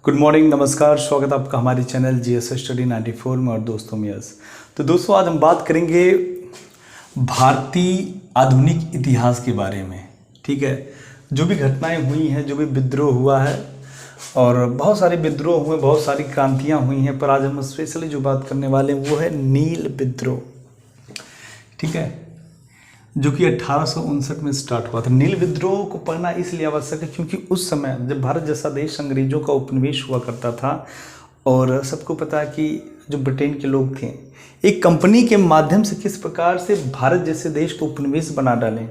Good morning, नमस्कार, स्वागत है आपका हमारे चैनल जीएस स्टडी 94 में और दोस्तों में यस। तो दोस्तों आज हम बात करेंगे भारतीय आधुनिक इतिहास के बारे में। ठीक है, जो भी घटनाएं हुई हैं, जो भी विद्रोह हुआ है और बहुत सारे विद्रोह हुए, बहुत सारी क्रांतियां हुई हैं, पर आज हम स्पेशली जो बात करने वाले हैं वो है नील विद्रोह। ठीक है, जो कि 1859 में स्टार्ट हुआ था। नील विद्रोह को पढ़ना इसलिए आवश्यक है क्योंकि उस समय जब भारत जैसा देश अंग्रेजों का उपनिवेश हुआ करता था और सबको पता है कि जो ब्रिटेन के लोग थे एक कंपनी के माध्यम से किस प्रकार से भारत जैसे देश को उपनिवेश बना डालें।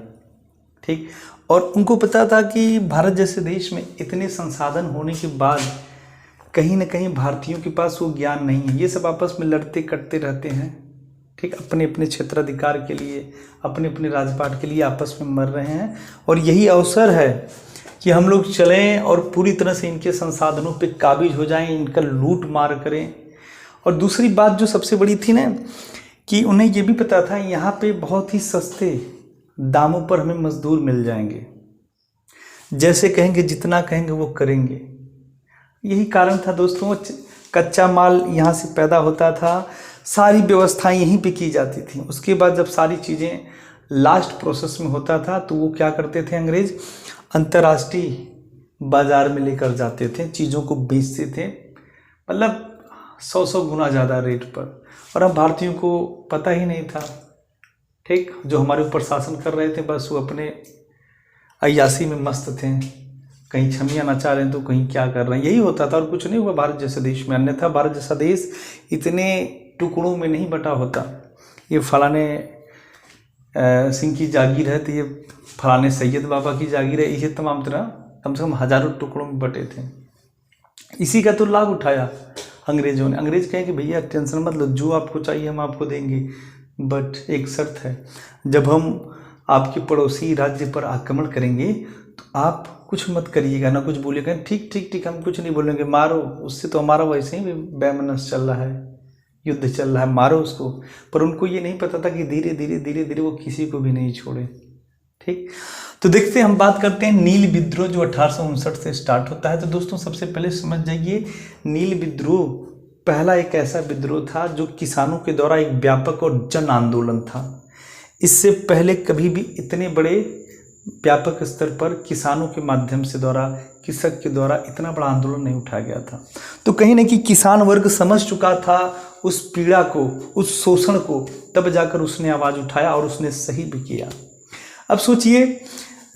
ठीक, और उनको पता था कि भारत जैसे देश में इतने संसाधन होने के बाद कहीं ना कहीं भारतीयों के पास वो ज्ञान नहीं है। ये सब आपस में लड़ते कटते रहते हैं। ठीक, अपने अपने क्षेत्राधिकार के लिए, अपने अपने राजपाट के लिए आपस में मर रहे हैं और यही अवसर है कि हम लोग चलें और पूरी तरह से इनके संसाधनों पे काबिज हो जाएं, इनका लूट मार करें। और दूसरी बात जो सबसे बड़ी थी ना कि उन्हें ये भी पता था यहाँ पे बहुत ही सस्ते दामों पर हमें मजदूर मिल जाएंगे, जैसे कहेंगे जितना कहेंगे वो करेंगे। यही कारण था दोस्तों, कच्चा माल यहाँ से पैदा होता था, सारी व्यवस्थाएं यहीं पे की जाती थी। उसके बाद जब सारी चीज़ें लास्ट प्रोसेस में होता था तो वो क्या करते थे अंग्रेज, अंतर्राष्ट्रीय बाजार में लेकर जाते थे, चीज़ों को बेचते थे, मतलब 100 गुना ज़्यादा रेट पर। और हम भारतीयों को पता ही नहीं था। ठीक, जो हमारे ऊपर शासन कर रहे थे बस वो अपने अय्यासी में मस्त थे, कहीं छमियाँ नचा रहे हैं तो कहीं क्या कर रहे हैं, यही होता था और कुछ नहीं हुआ भारत जैसे देश में। अन्यथा भारत जैसा देश इतने टुकड़ों में नहीं बटा होता। ये फलाने सिंह की जागीर है तो ये फलाने सैयद बाबा की जागीर है, ये तमाम तरह कम से कम हजारों टुकड़ों में बटे थे। इसी का तो लाभ उठाया अंग्रेजों ने। अंग्रेज कहे कि भैया टेंशन मत लो, जो आपको चाहिए हम आपको देंगे, बट एक शर्त है, जब हम आपके पड़ोसी राज्य पर आक्रमण करेंगे तो आप कुछ मत करिएगा, ना कुछ बोलिएगा। ठीक ठीक ठीक, हम कुछ नहीं बोलेंगे, मारो, उससे तो हमारा वैसे ही बैमनस चल रहा है, युद्ध चल रहा है, मारो उसको। पर उनको ये नहीं पता था कि धीरे धीरे धीरे धीरे वो किसी को भी नहीं छोड़े। ठीक, तो देखते हैं, हम बात करते हैं नील विद्रोह जो 1859 से स्टार्ट होता है। तो दोस्तों सबसे पहले समझ जाइए, नील विद्रोह पहला एक ऐसा विद्रोह था जो किसानों के द्वारा एक व्यापक और जन आंदोलन था। इससे पहले कभी भी इतने बड़े व्यापक स्तर पर किसानों के माध्यम से द्वारा, कृषक के द्वारा इतना बड़ा आंदोलन नहीं उठाया गया था। तो कहीं ना कहीं किसान वर्ग समझ चुका था उस पीड़ा को, उस शोषण को, तब जाकर उसने आवाज़ उठाया और उसने सही भी किया। अब सोचिए,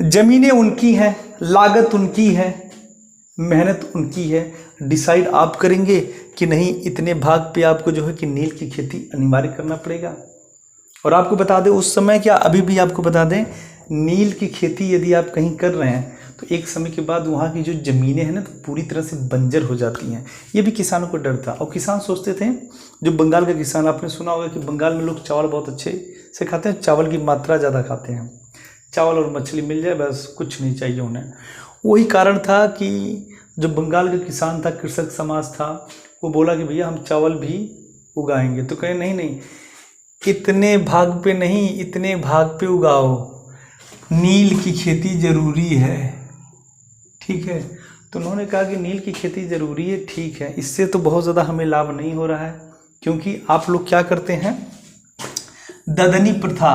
जमीनें उनकी हैं, लागत उनकी है, मेहनत उनकी है, डिसाइड आप करेंगे कि नहीं इतने भाग पे आपको जो है कि नील की खेती अनिवार्य करना पड़ेगा। और आपको बता दें उस समय, क्या अभी भी आपको बता दें, नील की खेती यदि आप कहीं कर रहे हैं तो एक समय के बाद वहाँ की जो ज़मीनें हैं ना तो पूरी तरह से बंजर हो जाती हैं। ये भी किसानों को डर था। और किसान सोचते थे, जो बंगाल का किसान, आपने सुना होगा कि बंगाल में लोग चावल बहुत अच्छे से खाते हैं, चावल की मात्रा ज़्यादा खाते हैं, चावल और मछली मिल जाए बस, कुछ नहीं चाहिए उन्हें। वही कारण था कि जो बंगाल का किसान था, कृषक समाज था, वो बोला कि भैया हम चावल भी उगाएंगे। तो कहे नहीं नहीं, इतने भाग पे नहीं, इतने भाग पे उगाओ, नील की खेती ज़रूरी है। ठीक है, तो उन्होंने कहा कि नील की खेती ज़रूरी है, ठीक है, इससे तो बहुत ज़्यादा हमें लाभ नहीं हो रहा है, क्योंकि आप लोग क्या करते हैं, ददनी प्रथा,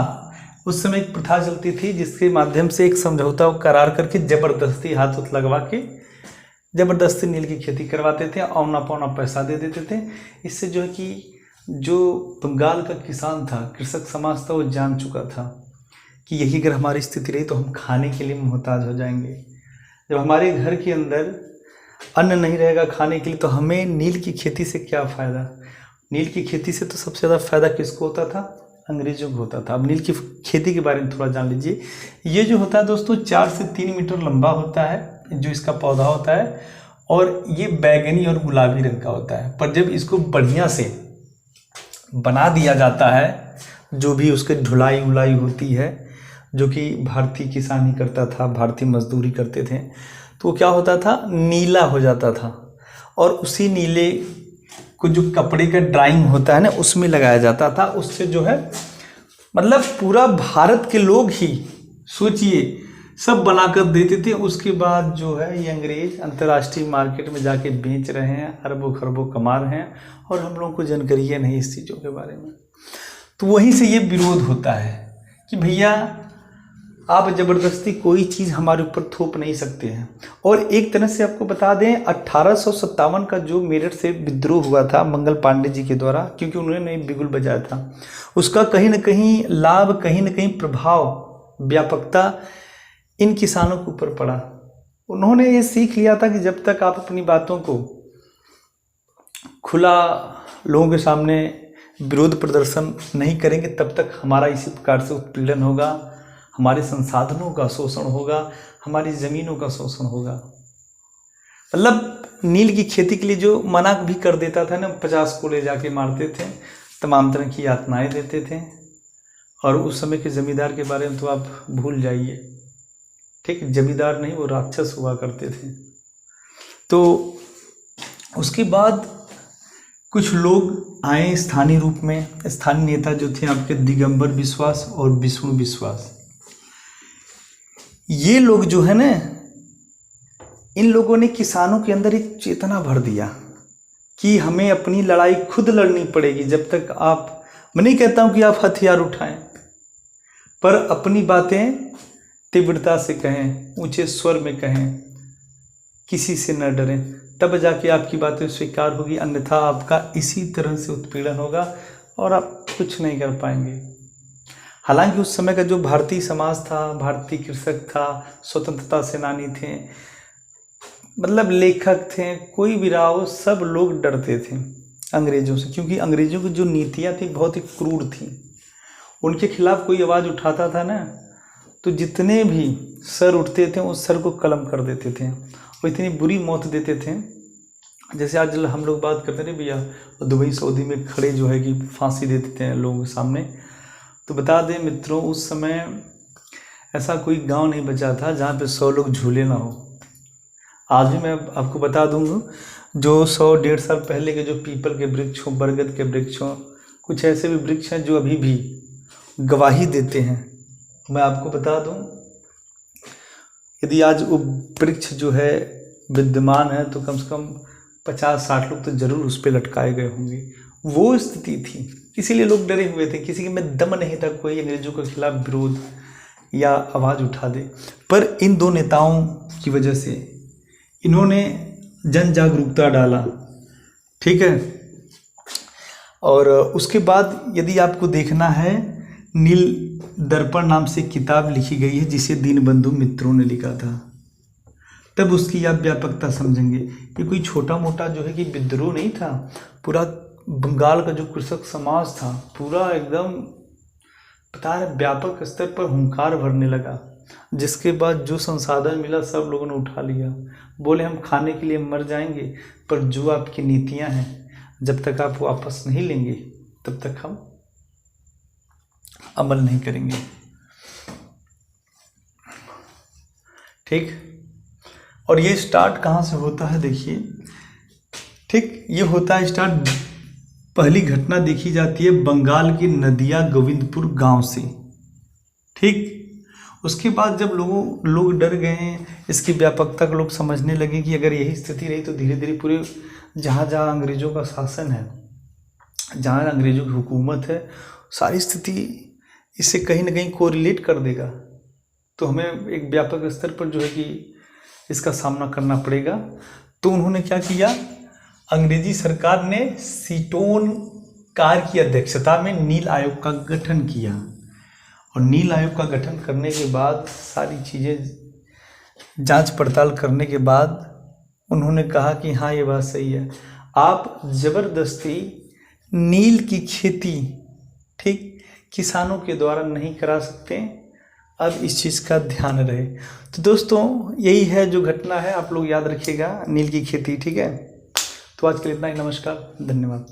उस समय एक प्रथा चलती थी जिसके माध्यम से एक समझौता करार करके ज़बरदस्ती हाथ उत लगवा के ज़बरदस्ती नील की खेती करवाते थे, औना पौना पैसा दे देते थे। इससे जो है कि जो बंगाल का किसान था, कृषक समाज था, वो जान चुका था कि यही अगर हमारी स्थिति रही तो हम खाने के लिए मोहताज हो जाएंगे। जब हमारे घर के अंदर अन्न नहीं रहेगा खाने के लिए तो हमें नील की खेती से क्या फ़ायदा। नील की खेती से तो सबसे ज़्यादा फ़ायदा किसको होता था, अंग्रेजों को होता था। अब नील की खेती के बारे में थोड़ा जान लीजिए। ये जो होता है दोस्तों 4 से 3 मीटर लंबा होता है जो इसका पौधा होता है, और ये बैगनी और गुलाबी रंग का होता है। पर जब इसको बढ़िया से बना दिया जाता है, जो भी उसकी ढुलाई उलाई होती है, जो कि भारतीय किसान ही करता था, भारतीय मजदूरी करते थे, तो क्या होता था, नीला हो जाता था। और उसी नीले को जो कपड़े का ड्राइंग होता है ना उसमें लगाया जाता था। उससे जो है मतलब पूरा भारत के लोग ही, सोचिए सब बनाकर देते थे। उसके बाद जो है ये अंग्रेज अंतर्राष्ट्रीय मार्केट में जाके बेच रहे हैं, अरबों खरबों कमा रहे हैं, और हम लोगों को जानकारी है नहीं इस चीज़ों के बारे में। तो वहीं से ये विरोध होता है कि भैया आप ज़बरदस्ती कोई चीज़ हमारे ऊपर थोप नहीं सकते हैं। और एक तरह से आपको बता दें 1857 का जो मेरठ से विद्रोह हुआ था मंगल पांडे जी के द्वारा, क्योंकि उन्होंने बिगुल बजाया था, उसका कहीं ना कहीं लाभ, कहीं ना कहीं प्रभाव, व्यापकता इन किसानों के ऊपर पड़ा। उन्होंने ये सीख लिया था कि जब तक आप अपनी बातों को खुला लोगों के सामने विरोध प्रदर्शन नहीं करेंगे तब तक हमारा इसी प्रकार से उत्पीड़न होगा, हमारे संसाधनों का शोषण होगा, हमारी ज़मीनों का शोषण होगा। मतलब नील की खेती के लिए जो मना भी कर देता था ना, 50 को ले जाके मारते थे, तमाम तरह की यातनाएं देते थे। और उस समय के जमींदार के बारे में तो आप भूल जाइए, ठीक, जमींदार नहीं वो राक्षस हुआ करते थे। तो उसके बाद कुछ लोग आए स्थानीय रूप में, स्थानीय नेता जो थे आपके दिगंबर विश्वास और विष्णु विश्वास। ये लोग जो है ना, इन लोगों ने किसानों के अंदर एक चेतना भर दिया कि हमें अपनी लड़ाई खुद लड़नी पड़ेगी। जब तक आप, मैं नहीं कहता हूं कि आप हथियार उठाएं, पर अपनी बातें तीव्रता से कहें, ऊंचे स्वर में कहें, किसी से न डरें, तब जाके आपकी बातें स्वीकार होगी। अन्यथा आपका इसी तरह से उत्पीड़न होगा और आप कुछ नहीं कर पाएंगे। हालांकि उस समय का जो भारतीय समाज था, भारतीय कृषक था, स्वतंत्रता सेनानी थे, मतलब लेखक थे, कोई भी रहा, सब लोग डरते थे अंग्रेजों से, क्योंकि अंग्रेजों की जो नीतियाँ थी बहुत ही क्रूर थी। उनके खिलाफ कोई आवाज़ उठाता था ना, तो जितने भी सर उठते थे उस सर को कलम कर देते थे, और इतनी बुरी मौत देते थे। जैसे आज हम लोग बात करते थे भैया दुबई सऊदी में खड़े जो है कि फांसी देते थे लोगों के सामने। तो बता दें मित्रों, उस समय ऐसा कोई गांव नहीं बचा था जहाँ पे 100 लोग झूले ना हो। आज भी मैं आपको बता दूंगा, जो 100-150 साल पहले के जो पीपल के वृक्ष हों, बरगद के वृक्ष हों, कुछ ऐसे भी वृक्ष हैं जो अभी भी गवाही देते हैं। मैं आपको बता दूं, यदि आज वो वृक्ष जो है विद्यमान है तो कम से कम 50-60 लोग तो जरूर उस पर लटकाए गए होंगे। वो स्थिति थी, इसीलिए लोग डरे हुए थे, किसी के में दम नहीं था कोई अंग्रेजों के खिलाफ विरोध या आवाज़ उठा दे। पर इन दो नेताओं की वजह से इन्होंने जन जागरूकता डाला, ठीक है। और उसके बाद यदि आपको देखना है, नील दर्पण नाम से किताब लिखी गई है जिसे दीनबंधु मित्रों ने लिखा था, तब उसकी आप व्यापकता समझेंगे। ये कोई छोटा मोटा जो है कि विद्रोह नहीं था, पूरा बंगाल का जो कृषक समाज था पूरा एकदम पता है व्यापक स्तर पर हुंकार भरने लगा। जिसके बाद जो संसाधन मिला सब लोगों ने उठा लिया, बोले हम खाने के लिए मर जाएंगे, पर जो आपकी नीतियां हैं जब तक आप वापस नहीं लेंगे तब तक हम अमल नहीं करेंगे, ठीक। और ये स्टार्ट कहाँ से होता है देखिए, ठीक, ये होता है स्टार्ट, पहली घटना देखी जाती है बंगाल की नदिया गोविंदपुर गांव से, ठीक। उसके बाद जब लोग डर गए हैं, इसकी व्यापकता को लोग समझने लगे कि अगर यही स्थिति रही तो धीरे धीरे पूरे जहाँ जहाँ अंग्रेजों का शासन है, जहाँ अंग्रेजों की हुकूमत है, सारी स्थिति इससे कहीं ना कहीं कोरिलेट कर देगा। तो हमें एक व्यापक स्तर पर जो है कि इसका सामना करना पड़ेगा। तो उन्होंने क्या किया, अंग्रेजी सरकार ने सीटोन कार की अध्यक्षता में नील आयोग का गठन किया, और नील आयोग का गठन करने के बाद सारी चीज़ें जांच पड़ताल करने के बाद उन्होंने कहा कि हाँ ये बात सही है, आप ज़बरदस्ती नील की खेती, ठीक, किसानों के द्वारा नहीं करा सकते। अब इस चीज़ का ध्यान रहे। तो दोस्तों यही है जो घटना है, आप लोग याद रखिएगा नील की खेती, ठीक है। तो आज के लिए इतना ही, नमस्कार, धन्यवाद।